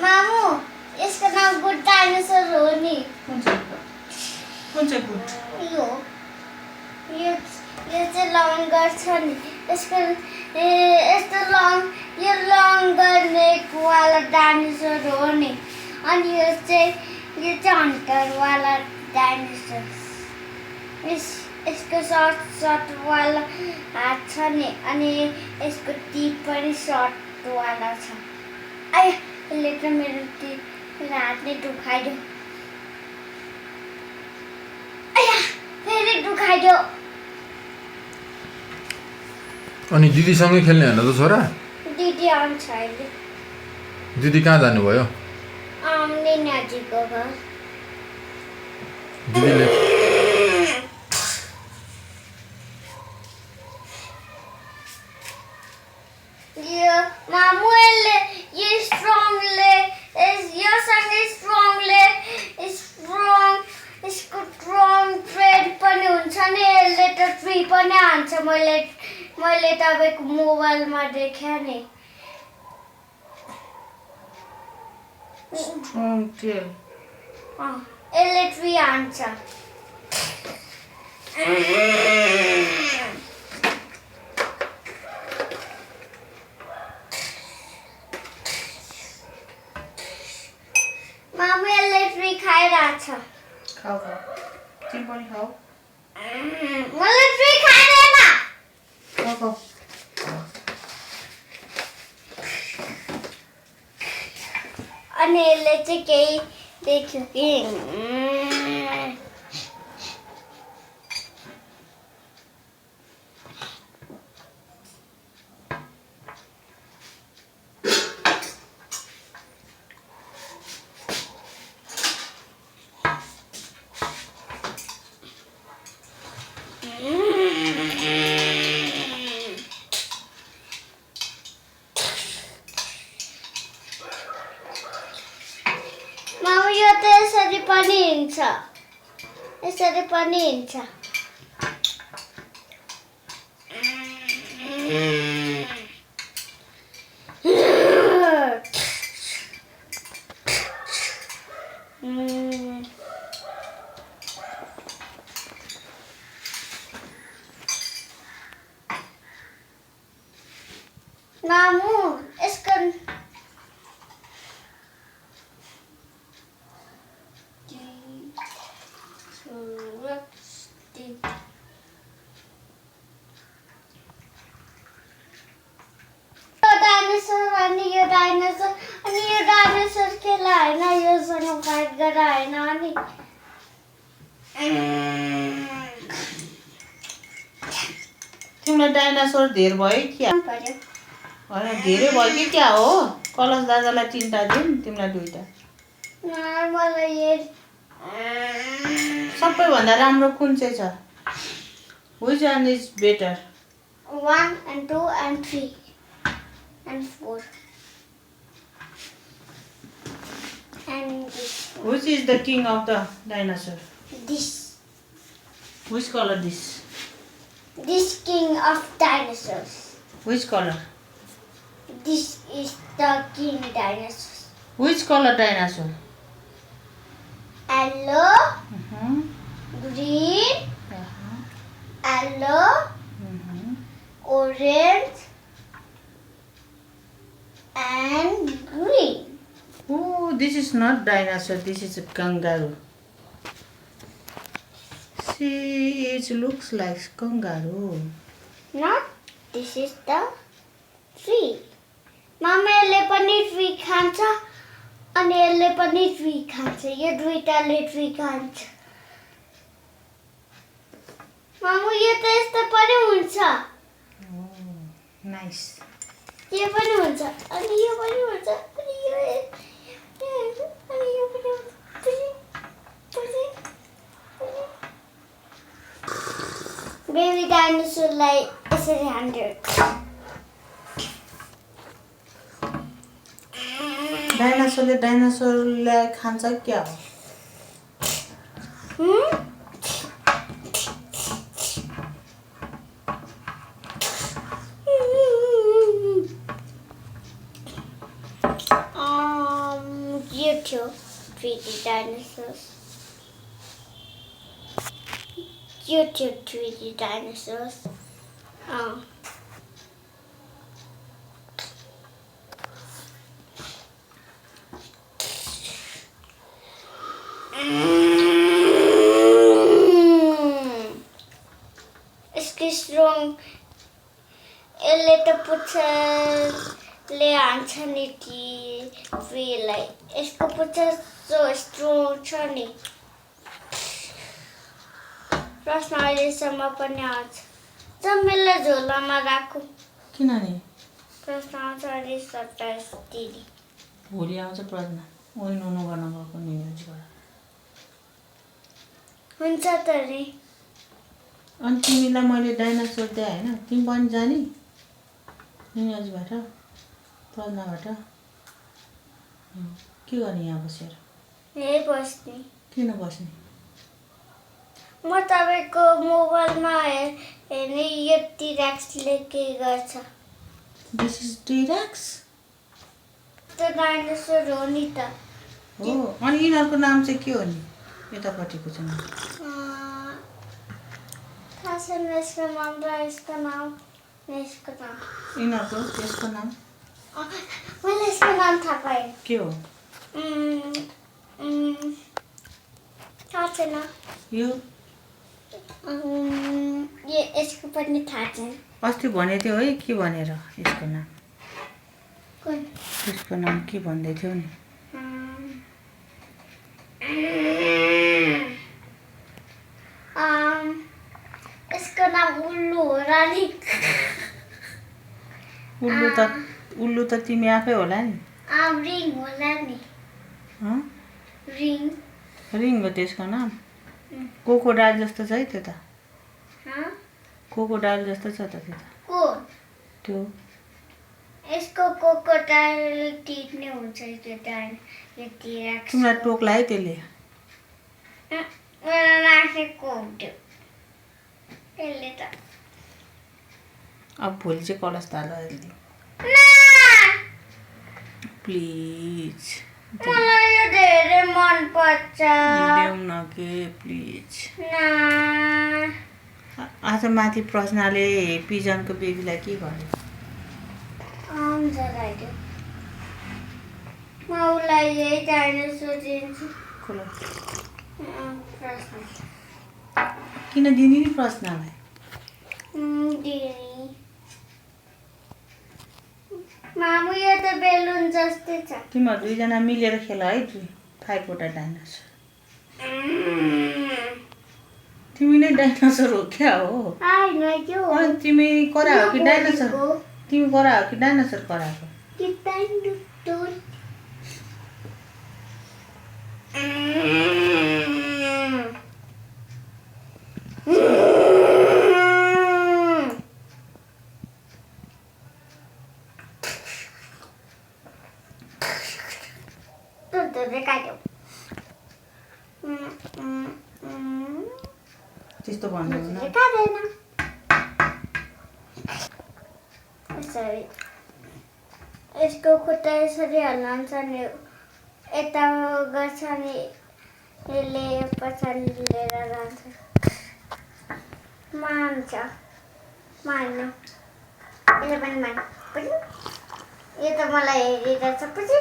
मामु यसको नाम good dinosaur हो नि कुन चाहिँ गुड यो चाहिँ लङ्गर छ नि यसको यस्तो यो लङ्गर नेकवाला डाइनोसर हो नि अनि यो चाहिँ हन्टरवाला डाइनोसर यसको सर्टवाला हात छ नि अनि यसको टिप पनि सर्टवाला छ आइ यसले त मेरो हात नै दुखाइदियो आया फेरि दुखाइदियो अनि दिदीसँगै खेल्ने होइन त छोरा दिदी आउँछ अहिले दिदी कहाँ जानुभयो आउने नजिकको घर दिदीले यो मामुले यो स्ट्रङले योसँग स्ट्रङले यसको स्ट्रङ ट्रेड पनि हुन्छ नि यसले त ट्री पनि हान्छ मैले तपाईँको मोबाइलमा देखेँ नि स्ट्रङ टेल यसले ट्री हान्छ मामु यसले ट्री खाइरहेछ खाऊ तिमी पनि खाऊ मलाई ट्री खाँदैन खाऊ अनि यसले चाहिँ केही देख्यो कि मामु यो त यसरी पनि हिँड्छ मामु यसको यो डाइनोसर खेला होइन योसँग फाइट गरेर होइन अनि तिमीलाई डाइनासोर धेर भयो क्या पर्यो होइन धेरै भयो कि क्या हो कलश दादालाई 3टा दिउँ तिमीलाई 2टा मलाई यो सबैभन्दा राम्रो कुन चाहिँ छ which one is better 1 and 2 and 3 and 4 and this which is the king of the dinosaur this which color this king of dinosaurs. which color This is the king dinosaurs. which color dinosaur Yellow, uh-huh. green, Uh-huh. yellow, Uh-huh. orange, and green. Oh, this is not dinosaur, this is a kangaroo. See, it looks like kangaroo. Not. This is the tree. Mama, यसले पनि tree खान्छ अनि यसले पनि tree खान्छ यो दुईटाले tree खान्छ मामु यो त यस्तो पनि हुन्छ Oh, nice. यो पनि हुन्छ अनि यो पनि हुन्छ अनि यो अनि यो पनि हुन्छ बेबी डाइनोसरलाई यसरी हान्थ्यो डाइनासोरले डाइनासोरलाई खान्छ क्या हो थियो 3D dinosaurs. यो थियो 3D dinosaurs. यसको स्ट्रङ यसले त पुच्छरले हान्छ नि ती ट्रीलाई. यसको पुच्छर सो स्ट्रङ छ नि. प्रश्न अहिलेसम्म पनि आउँछ. जम्मेलाई झोलामा राखौँ. किन नि? प्रश्न आउँछ अहिले 27 दिदी. भोलि आउँछ प्रश्न. ओइ नुनु गर्न गएको न्युजबाट. हुन्छ त नि. अनि तिमीलाई मैले डाइनासोर दिएँ होइन? तिमी पनि जाने न्युजबाट प्रश्नबाट? के गर्ने यहाँ बसेर? यही बस्ने. किन बस्ने? म तपाईँको मोबाइलमा हेर्ने यो टिरेक्सले के गर्छ. This is T rex? त्यो डाइनोसर हो नि त. हो. अनि यिनीहरूको नाम चाहिँ के हो नि? यतापट्टिको चाहिँ थाहा छैन यसको नाम र यसको नाम. यिनीहरूको यसको नाम मैले यसको नाम थाहा पाएँ. के हो? थाहा छैन. यो यसको पनि थाहा छैन. अस्ति भनेको थियो है के भनेर यसको नाम? कुन? यसको नाम के भन्दै थियो नि? यसको नाम उल्लु हो र नि. उल्लु त तिमी आफै होला नि. रिङ होला नि. रिङ. रिङ हो त्यसको नाम. कोकोडाइल जस्तो छ है त्यो त. कोकोडाइल जस्तो छ त त्यो त. को? त्यो यसको कोकोडाइल टिप्ने हुन्छ त्यो डाइन. यो टिरेक्स. तिमीलाई टोक्ला है त्यसले. मेरो राखेको हुन्थ्यो यसले त. अब भोलि चाहिँ कलश ताल हेर्दै प्लिज. मलाई यो धेरै मन पर्छ. ल्याउँ न के प्लिज. आज माथि प्रश्नले पिजनको बेबीलाई के गर्यो? जगाइदियो. म उसलाई यही डाइनोसर दिन्छु. प्रश्न किन दिने नि प्रश्नलाई? दिने. मामु यो त बेलुन जस्तै छ. तिमीहरू दुईजना मिलेर खेल है. 5 वटा डाइनोसर. तिमी नै डाइनोसर हो क्या हो? अनि तिमी करा हो कि डाइनोसर? तिमी करा हो कि डाइनोसर कराएको? त्यस्तो भन्दैन. यसको खुट्टा यसरी हल्लाउँछ नि. यता गर्छ नि यसले पछाडि लिएर जान्छ. मान्छ. मान्नु. यसले पनि मान्नु. यो त मलाई हेरिरहेछ पछि.